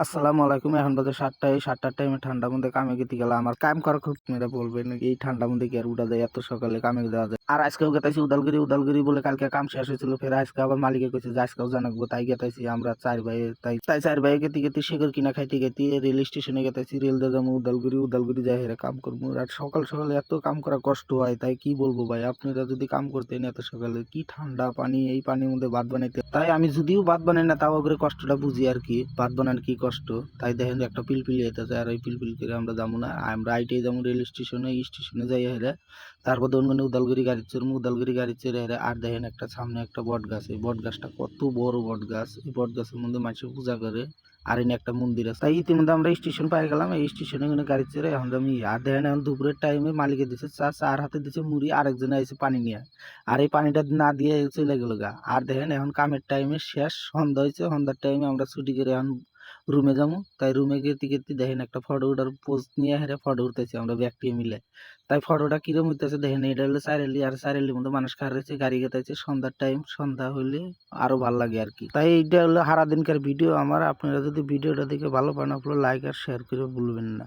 আসসালামু আলাইকুম। এখন বাজে ৭টা। এই ৭টার টাইমে ঠান্ডার মধ্যে কামে গেতে গেলাম। আমার কাম করা খুব মেয়েরা বলবেন এই ঠান্ডার মধ্যে কি আর উঠা যায়? এত সকালে কামে যাওয়া যায়? আর আজকেও গেতাইছি উদালগুড়ি বলে কালকে কাম শেষ হয়েছিল। ফের আজকে আবার মালিকে কইছে যে আজকেও জানাবো। তাই গেতাইছি আমরা ৪ ভাই। তাই ৪ ভাই গেতে শিকড় কিনা খাইতে রেল স্টেশনে গেতাইছি। রেল দিয়ে যাবো উদালগুড়ি যাই হেরে কাম করবো। আর সকাল সকালে এত কাম করা কষ্ট হয়, তাই কি বলবো ভাই। আপনারা যদি কাম করতেন এত সকালে, কি ঠান্ডা পানি, এই পানির মধ্যে ভাত বানাইতে। তাই আমি যদিও ভাত বানাই না, তাও করে কষ্টটা বুঝি আর কি, ভাত বানান কি কষ্ট। তাই দেখেন একটা পিলপিলি হইতেছে, আর ওই পিলপিল করে আমরা যাবো না, আমরা আইটাই যাবো রেল স্টেশনে যাই হেরে। তারপর ধরুন উদালগুড়ি গাড়ি চড়ে হেরে। আর দেখেন একটা সামনে একটা বট গাছ, এই বট গাছটা কত বড় বট গাছ। এই বট গাছের মধ্যে মানুষ পূজা করে। আর এনে একটা মন্দির আছে। তাই ইতিমধ্যে আমরা স্টেশন পাই গেলাম। এই স্টেশনে গাড়ি চড়ে এখন আমি। আর দেখেন এখন দুপুরের টাইমে মালিকে দিচ্ছে চার হাতে দিচ্ছে মুড়ি, আরেকজনে এসে পানি নিয়ে। আর এই পানিটা না দিয়ে চলে গেল গা। আর দেখেন এখন কামের টাইমে শেষ, সন্ধ্যা হয়েছে। সন্ধ্যার টাইমে আমরা ছুটি করে এখন রুমে যাবো। তাই রুমে গেতে দেখেন একটা ফটো উঠার পোস্ট নিয়ে হেরে ফটো উঠতেছি আমরা ব্যক্তি মিলে। তাই ফটোটা কিরম হইতেছে দেখেন। এটা হলো সাইরেলি, আর সাইরেলির মধ্যে মানুষ খার রয়েছে, গাড়ি গেতেছে। সন্ধ্যার টাইম, সন্ধ্যা হইলে আরো ভালো লাগে আর কি। তাই এইটা হলো সারাদিনকার ভিডিও আমার। আপনারা যদি ভিডিওটা দেখে ভালো পান, আপনারা লাইক আর শেয়ার করে ভুলবেন না।